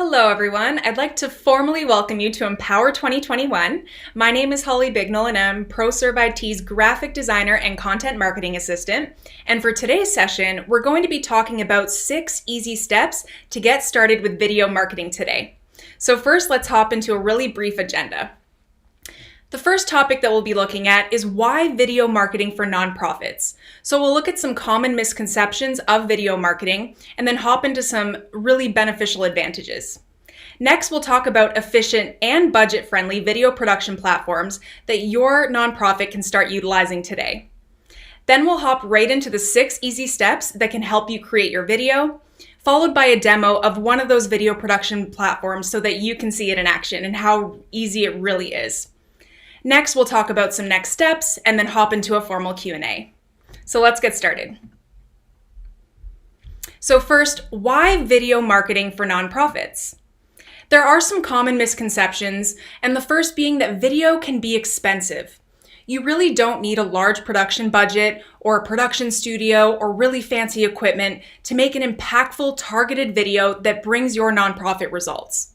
Hello everyone, I'd like to formally welcome you to Empower 2021. My name is Holly Bignell and I'm ProServeIT's graphic designer and content marketing assistant. And for today's session, we're going to be talking about 6 easy steps to get started with video marketing today. So first, let's hop into a really brief agenda. The first topic that we'll be looking at is why video marketing for nonprofits. So we'll look at some common misconceptions of video marketing and then hop into some really beneficial advantages. Next, we'll talk about efficient and budget-friendly video production platforms that your nonprofit can start utilizing today. Then we'll hop right into the 6 easy steps that can help you create your video, followed by a demo of one of those video production platforms so that you can see it in action and how easy it really is. Next, we'll talk about some next steps and then hop into a formal Q&A. So let's get started. So first, why video marketing for nonprofits? There are some common misconceptions, and the first being that video can be expensive. You really don't need a large production budget or a production studio or really fancy equipment to make an impactful, targeted video that brings your nonprofit results.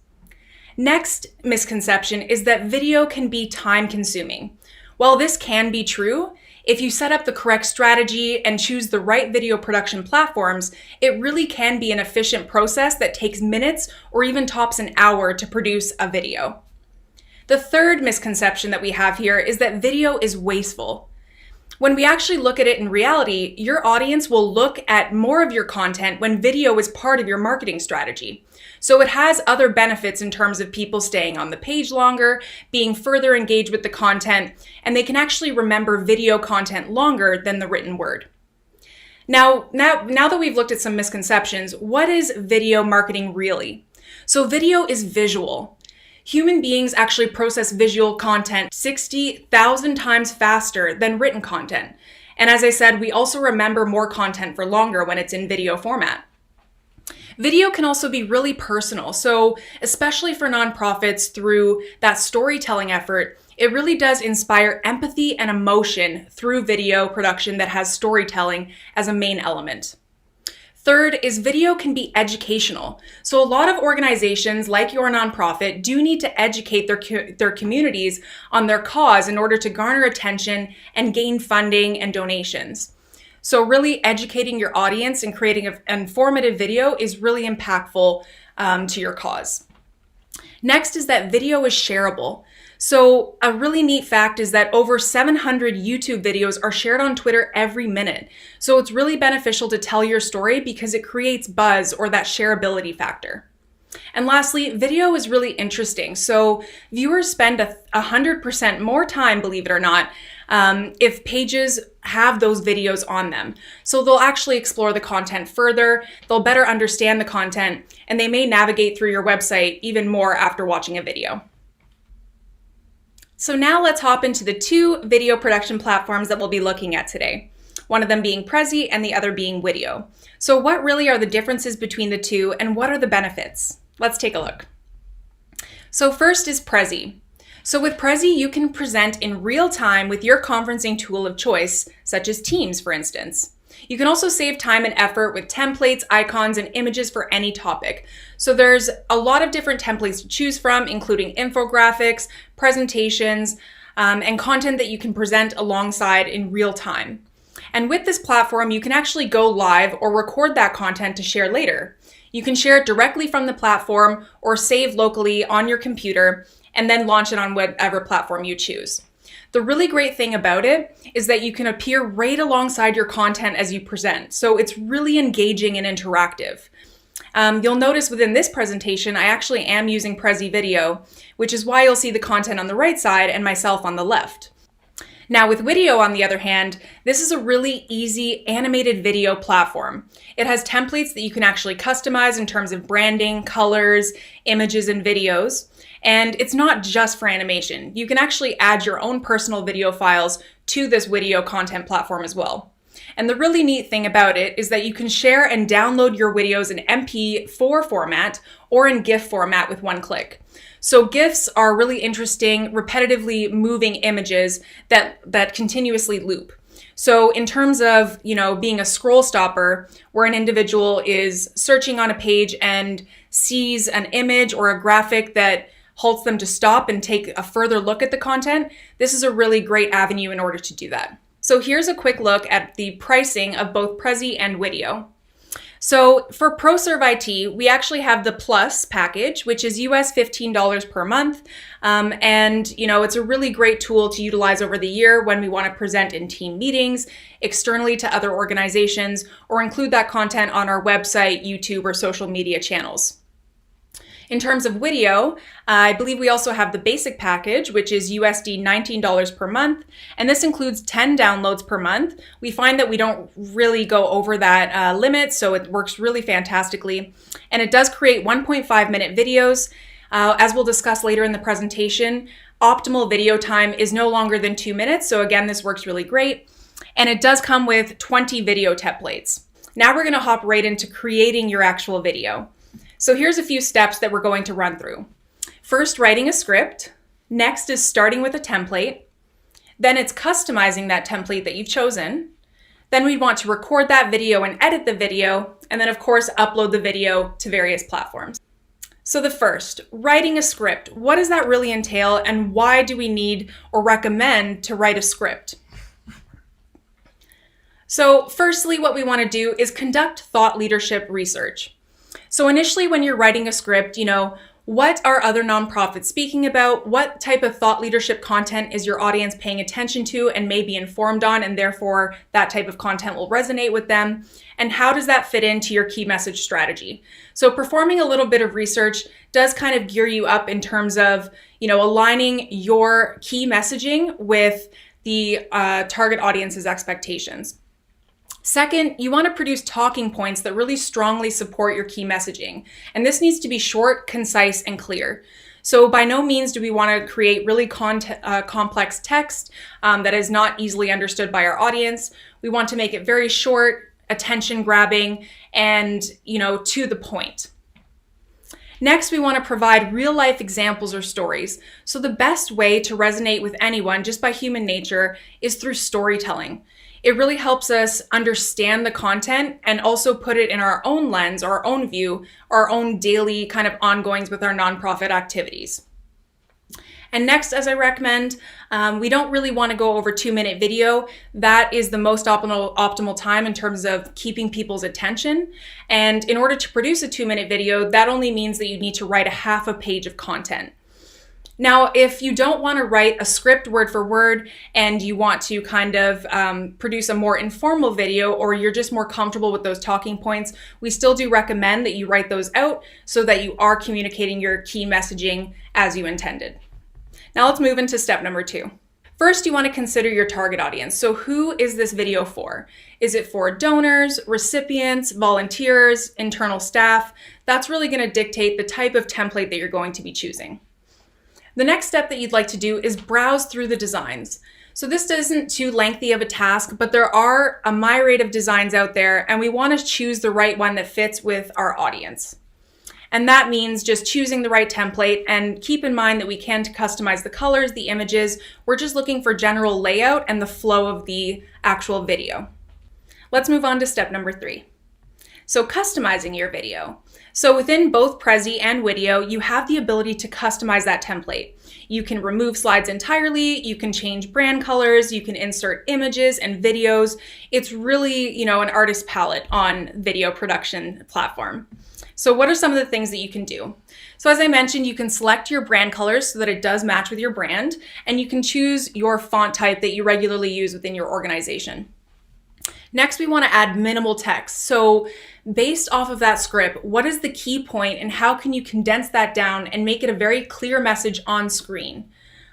Next misconception is that video can be time-consuming. While this can be true, if you set up the correct strategy and choose the right video production platforms, it really can be an efficient process that takes minutes or even tops an hour to produce a video. The third misconception that we have here is that video is wasteful. When we actually look at it in reality, your audience will look at more of your content when video is part of your marketing strategy. So it has other benefits in terms of people staying on the page longer, being further engaged with the content, and they can actually remember video content longer than the written word. Now that we've looked at some misconceptions, what is video marketing really? So video is visual. Human beings actually process visual content 60,000 times faster than written content. And as I said, we also remember more content for longer when it's in video format. Video can also be really personal. So especially for nonprofits through that storytelling effort, it really does inspire empathy and emotion through video production that has storytelling as a main element. Third is video can be educational. So a lot of organizations like your nonprofit do need to educate their communities on their cause in order to garner attention and gain funding and donations. So really educating your audience and creating an informative video is really impactful to your cause. Next is that video is shareable. So a really neat fact is that over 700 YouTube videos are shared on Twitter every minute. So it's really beneficial to tell your story because it creates buzz or that shareability factor. And lastly, video is really interesting. So viewers spend 100% more time, believe it or not, if pages have those videos on them. So they'll actually explore the content further, they'll better understand the content, and they may navigate through your website even more after watching a video. So now let's hop into the 2 video production platforms that we'll be looking at today. One of them being Prezi and the other being Video. So what really are the differences between the two and what are the benefits? Let's take a look. So first is Prezi. So with Prezi, you can present in real time with your conferencing tool of choice, such as Teams, for instance. You can also save time and effort with templates, icons, and images for any topic. So there's a lot of different templates to choose from, including infographics, presentations, and content that you can present alongside in real time. And with this platform, you can actually go live or record that content to share later. You can share it directly from the platform or save locally on your computer and then launch it on whatever platform you choose. The really great thing about it is that you can appear right alongside your content as you present. So it's really engaging and interactive. You'll notice within this presentation, I actually am using Prezi Video, which is why you'll see the content on the right side and myself on the left. Now with Video, on the other hand, this is a really easy animated video platform. It has templates that you can actually customize in terms of branding, colors, images, and videos. And it's not just for animation. You can actually add your own personal video files to this video content platform as well. And the really neat thing about it is that you can share and download your videos in MP4 format or in GIF format with one click. So GIFs are really interesting, repetitively moving images that continuously loop. So in terms of, being a scroll stopper where an individual is searching on a page and sees an image or a graphic that halts them to stop and take a further look at the content, this is a really great avenue in order to do that. So here's a quick look at the pricing of both Prezi and Video. So for ProServeIT, we actually have the Plus package, which is US $15 per month. And it's a really great tool to utilize over the year when we want to present in team meetings, externally to other organizations, or include that content on our website, YouTube, or social media channels. In terms of video, I believe we also have the basic package, which is USD $19 per month, and this includes 10 downloads per month. We find that we don't really go over that limit, so it works really fantastically. And it does create 1.5 minute videos. As we'll discuss later in the presentation, optimal video time is no longer than 2 minutes, so again, this works really great. And it does come with 20 video templates. Now we're gonna hop right into creating your actual video. So here's a few steps that we're going to run through. First, writing a script. Next is starting with a template. Then it's customizing that template that you've chosen. Then we want to record that video and edit the video. And then of course, upload the video to various platforms. So the first, writing a script. What does that really entail, and why do we need or recommend to write a script? So firstly, what we want to do is conduct thought leadership research. So initially, when you're writing a script, what are other nonprofits speaking about? What type of thought leadership content is your audience paying attention to and may be informed on, and therefore that type of content will resonate with them? And how does that fit into your key message strategy? So performing a little bit of research does kind of gear you up in terms of, aligning your key messaging with the target audience's expectations. Second, you want to produce talking points that really strongly support your key messaging. And this needs to be short, concise, and clear. So by no means do we want to create really complex text that is not easily understood by our audience. We want to make it very short, attention-grabbing, and to the point. Next, we want to provide real-life examples or stories. So the best way to resonate with anyone, just by human nature, is through storytelling. It really helps us understand the content and also put it in our own lens, our own view, our own daily kind of ongoings with our nonprofit activities. And next, as I recommend, we don't really want to go over 2-minute video. That is the most optimal time in terms of keeping people's attention. And in order to produce a 2-minute video, that only means that you need to write a half a page of content. Now, if you don't want to write a script word for word and you want to kind of produce a more informal video, or you're just more comfortable with those talking points, we still do recommend that you write those out so that you are communicating your key messaging as you intended. Now let's move into step number 2. First, you want to consider your target audience. So who is this video for? Is it for donors, recipients, volunteers, internal staff? That's really going to dictate the type of template that you're going to be choosing. The next step that you'd like to do is browse through the designs. So this isn't too lengthy of a task, but there are a myriad of designs out there, and we want to choose the right one that fits with our audience. And that means just choosing the right template, and keep in mind that we can customize the colors, the images. We're just looking for general layout and the flow of the actual video. Let's move on to step number 3. So customizing your video. So within both Prezi and Video, you have the ability to customize that template. You can remove slides entirely, you can change brand colors, you can insert images and videos. It's really, an artist palette on video production platform. So what are some of the things that you can do? So as I mentioned, you can select your brand colors so that it does match with your brand, and you can choose your font type that you regularly use within your organization. Next, we want to add minimal text. So based off of that script, what is the key point and how can you condense that down and make it a very clear message on screen?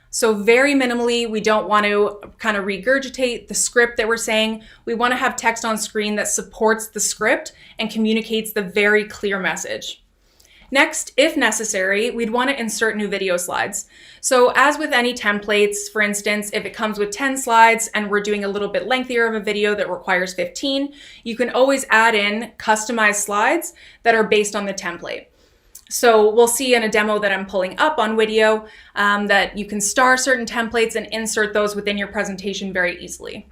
So very minimally, we don't want to kind of regurgitate the script that we're saying. We want to have text on screen that supports the script and communicates the very clear message. Next, if necessary, we'd want to insert new video slides. So as with any templates, for instance, if it comes with 10 slides and we're doing a little bit lengthier of a video that requires 15, you can always add in customized slides that are based on the template. So we'll see in a demo that I'm pulling up on Video that you can star certain templates and insert those within your presentation very easily.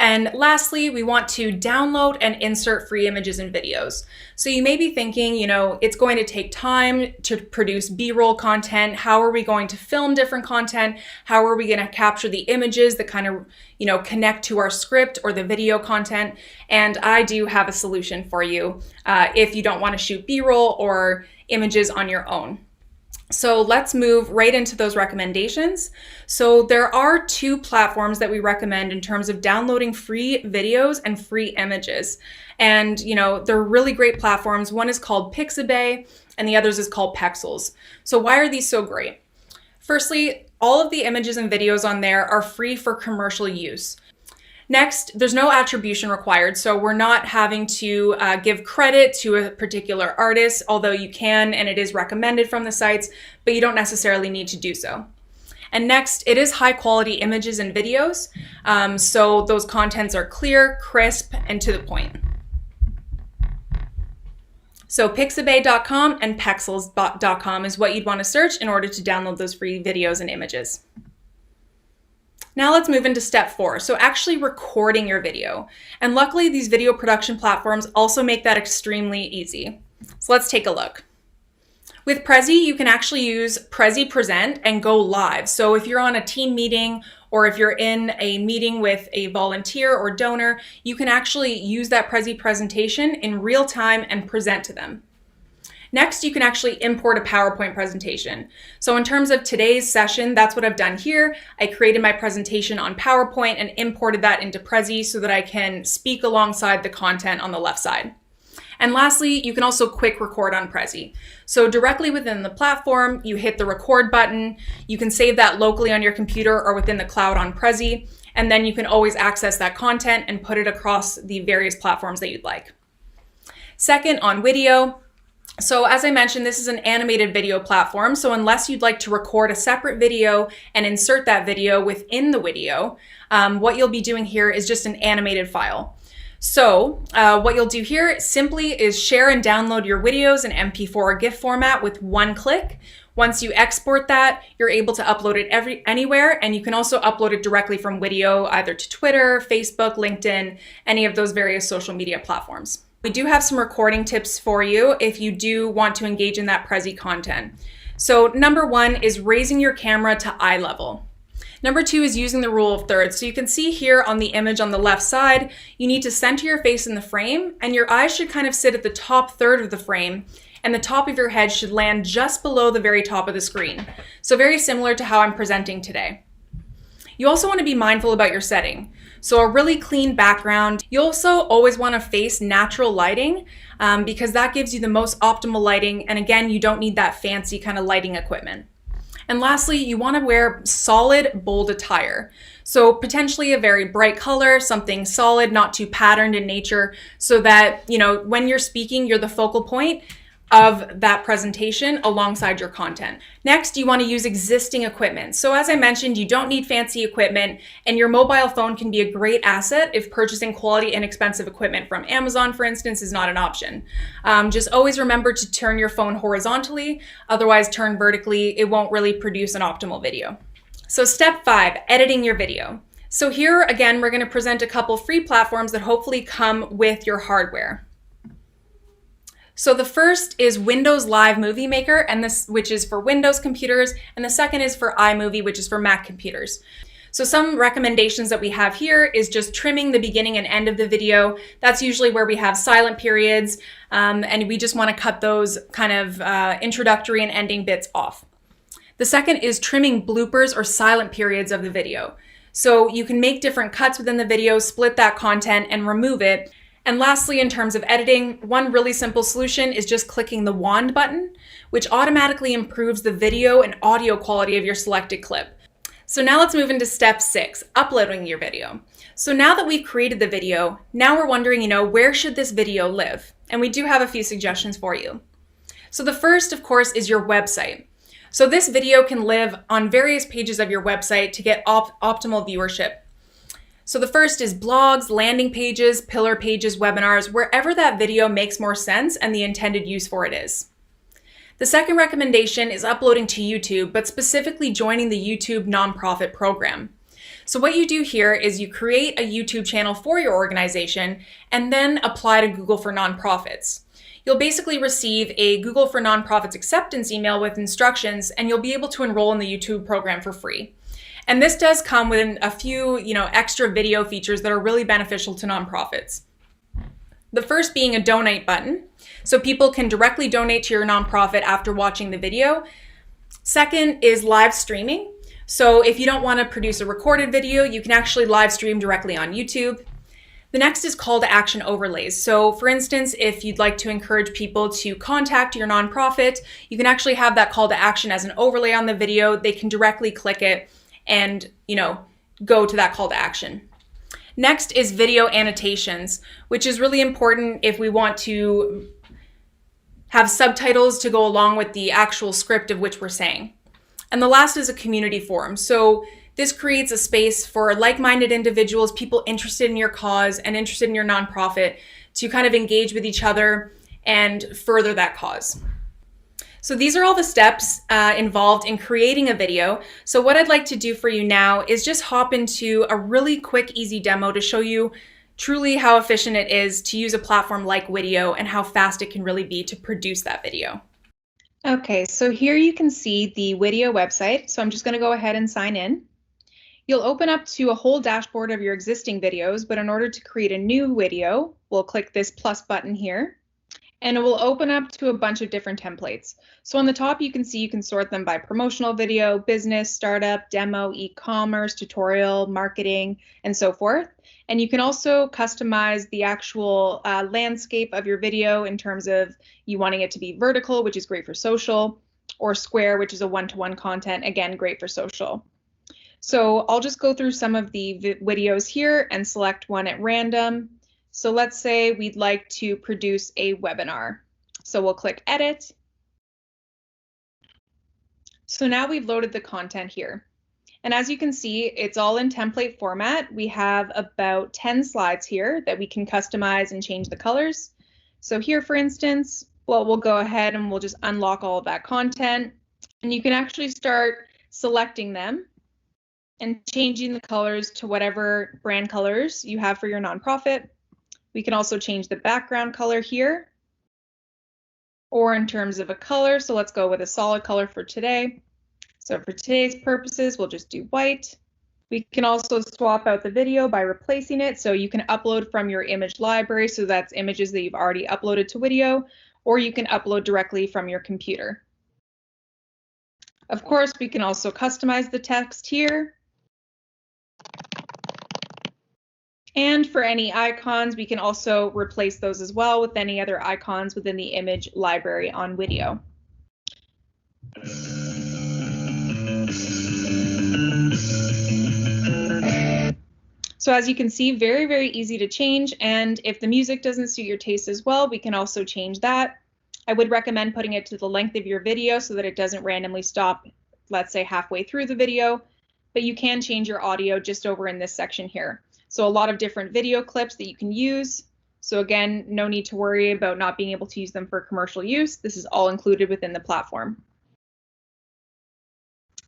And lastly, we want to download and insert free images and videos. So you may be thinking, it's going to take time to produce B-roll content. How are we going to film different content? How are we going to capture the images that kind of, connect to our script or the video content? And I do have a solution for you if you don't want to shoot B-roll or images on your own. So let's move right into those recommendations. So there are 2 platforms that we recommend in terms of downloading free videos and free images. And, they're really great platforms. One is called Pixabay and the others is called Pexels. So why are these so great? Firstly, all of the images and videos on there are free for commercial use. Next, there's no attribution required, so we're not having to give credit to a particular artist, although you can and it is recommended from the sites, but you don't necessarily need to do so. And next, it is high quality images and videos, so those contents are clear, crisp, and to the point. So pixabay.com and pexels.com is what you'd want to search in order to download those free videos and images. Now let's move into step 4. So actually recording your video. And luckily these video production platforms also make that extremely easy. So let's take a look. With Prezi, you can actually use Prezi Present and go live. So if you're on a team meeting or if you're in a meeting with a volunteer or donor, you can actually use that Prezi presentation in real time and present to them. Next, you can actually import a PowerPoint presentation. So in terms of today's session, that's what I've done here. I created my presentation on PowerPoint and imported that into Prezi so that I can speak alongside the content on the left side. And lastly, you can also quick record on Prezi. So directly within the platform, you hit the record button. You can save that locally on your computer or within the cloud on Prezi, and then you can always access that content and put it across the various platforms that you'd like. Second, on video. So as I mentioned, this is an animated video platform. So unless you'd like to record a separate video and insert that video within the video, what you'll be doing here is just an animated file. So what you'll do here simply is share and download your videos in MP4 or GIF format with one click. Once you export that, you're able to upload it anywhere, and you can also upload it directly from Video either to Twitter, Facebook, LinkedIn, any of those various social media platforms. We do have some recording tips for you if you do want to engage in that Prezi content. So number 1 is raising your camera to eye level. Number 2 is using the rule of thirds. So you can see here on the image on the left side, you need to center your face in the frame and your eyes should kind of sit at the top third of the frame and the top of your head should land just below the very top of the screen. So very similar to how I'm presenting today. You also want to be mindful about your setting. So a really clean background. You also always want to face natural lighting because that gives you the most optimal lighting. And again, you don't need that fancy kind of lighting equipment. And lastly, you want to wear solid, bold attire. So potentially a very bright color, something solid, not too patterned in nature, so that, when you're speaking, you're the focal point of that presentation alongside your content. Next, you want to use existing equipment. So as I mentioned, you don't need fancy equipment, and your mobile phone can be a great asset if purchasing quality, inexpensive equipment from Amazon, for instance, is not an option. Just always remember to turn your phone horizontally, otherwise turn vertically, it won't really produce an optimal video. So step 5, editing your video. So here, again, we're going to present a couple free platforms that hopefully come with your hardware. So the first is Windows Live Movie Maker, which is for Windows computers, and the second is for iMovie, which is for Mac computers. So some recommendations that we have here is just trimming the beginning and end of the video. That's usually where we have silent periods, and we just want to cut those kind of introductory and ending bits off. The second is trimming bloopers or silent periods of the video. So you can make different cuts within the video, split that content, and remove it. And lastly, in terms of editing, one really simple solution is just clicking the wand button, which automatically improves the video and audio quality of your selected clip. So now let's move into step 6, uploading your video. So now that we've created the video, now we're wondering, where should this video live? And we do have a few suggestions for you. So the first, of course, is your website. So this video can live on various pages of your website to get optimal viewership. So the first is blogs, landing pages, pillar pages, webinars, wherever that video makes more sense and the intended use for it is. The second recommendation is uploading to YouTube, but specifically joining the YouTube nonprofit program. So what you do here is you create a YouTube channel for your organization and then apply to Google for Nonprofits. You'll basically receive a Google for Nonprofits acceptance email with instructions, and you'll be able to enroll in the YouTube program for free. And this does come with a few, extra video features that are really beneficial to nonprofits. The first being a donate button, so people can directly donate to your nonprofit after watching the video. Second is live streaming. So if you don't want to produce a recorded video, you can actually live stream directly on YouTube. The next is call to action overlays. So for instance, if you'd like to encourage people to contact your nonprofit, you can actually have that call to action as an overlay on the video. They can directly click it and, go to that call to action. Next is video annotations, which is really important if we want to have subtitles to go along with the actual script of which we're saying. And the last is a community forum. So this creates a space for like-minded individuals, people interested in your cause and interested in your nonprofit, to kind of engage with each other and further that cause. So these are all the steps involved in creating a video. So what I'd like to do for you now is just hop into a really quick, easy demo to show you truly how efficient it is to use a platform like Video and how fast it can really be to produce that video. Okay, so here you can see the Video website. So I'm just going to go ahead and sign in. You'll open up to a whole dashboard of your existing videos, but in order to create a new video, we'll click this plus button here. And it will open up to a bunch of different templates. So on the top, you can see you can sort them by promotional video, business, startup, demo, e-commerce, tutorial, marketing, and so forth. And you can also customize the actual landscape of your video in terms of you wanting it to be vertical, which is great for social, or square, which is a one-to-one content, again, great for social. So I'll just go through some of the videos here and select one at random. So let's say we'd like to produce a webinar. So we'll click edit. So now we've loaded the content here. And as you can see, it's all in template format. We have about 10 slides here that we can customize and change the colors. So here, for instance, we'll go ahead and we'll just unlock all of that content. And you can actually start selecting them and changing the colors to whatever brand colors you have for your nonprofit. We can also change the background color here, or in terms of a color. So let's go with a solid color for today. So for today's purposes, we'll just do white. We can also swap out the video by replacing it. So you can upload from your image library. So that's images that you've already uploaded to Video, or you can upload directly from your computer. Of course, we can also customize the text here. And for any icons, we can also replace those as well with any other icons within the image library on Video. So as you can see, very, very easy to change. And if the music doesn't suit your taste as well, we can also change that. I would recommend putting it to the length of your video so that it doesn't randomly stop, let's say halfway through the video, but you can change your audio just over in this section here. So a lot of different video clips that you can use. So again, no need to worry about not being able to use them for commercial use. This is all included within the platform.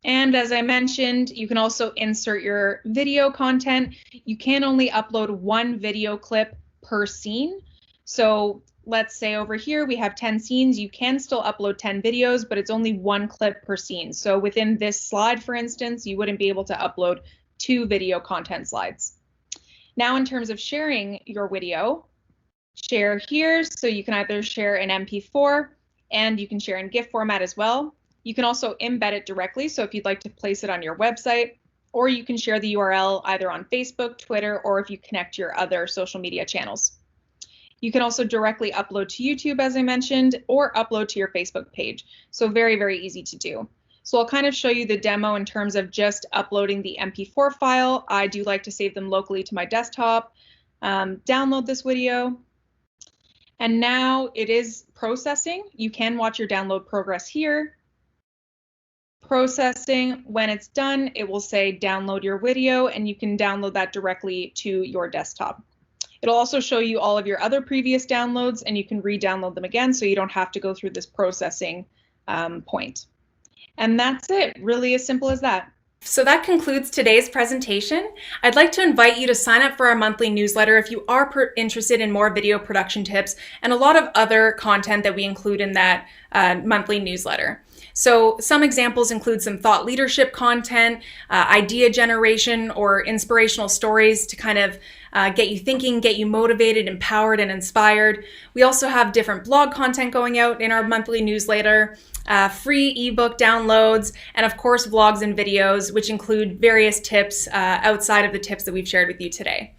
And as I mentioned, you can also insert your video content. You can only upload one video clip per scene. So let's say over here we have 10 scenes. You can still upload 10 videos, but it's only one clip per scene. So within this slide, for instance, you wouldn't be able to upload 2 video content slides. Now, in terms of sharing your video, share here. So you can either share in MP4 and you can share in GIF format as well. You can also embed it directly. So if you'd like to place it on your website, or you can share the URL either on Facebook, Twitter, or if you connect your other social media channels. You can also directly upload to YouTube, as I mentioned, or upload to your Facebook page. So very, very easy to do. So I'll kind of show you the demo in terms of just uploading the MP4 file. I do like to save them locally to my desktop, download this video. And now it is processing. You can watch your download progress here. Processing, when it's done, it will say download your video, and you can download that directly to your desktop. It'll also show you all of your other previous downloads, and you can re-download them again, so you don't have to go through this processing point. And that's it, really as simple as that. So that concludes today's presentation. I'd like to invite you to sign up for our monthly newsletter if you are interested in more video production tips and a lot of other content that we include in that monthly newsletter. So some examples include some thought leadership content, idea generation, or inspirational stories to kind of get you thinking, get you motivated, empowered, and inspired. We also have different blog content going out in our monthly newsletter, free ebook downloads, and of course vlogs and videos, which include various tips outside of the tips that we've shared with you today.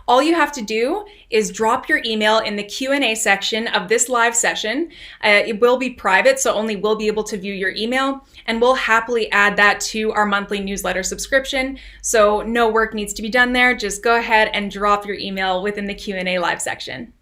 All you have to do is drop your email in the Q&A section of this live session. It will be private, so only we'll be able to view your email, and we'll happily add that to our monthly newsletter subscription. So no work needs to be done there. Just go ahead and drop your email within the Q&A live section.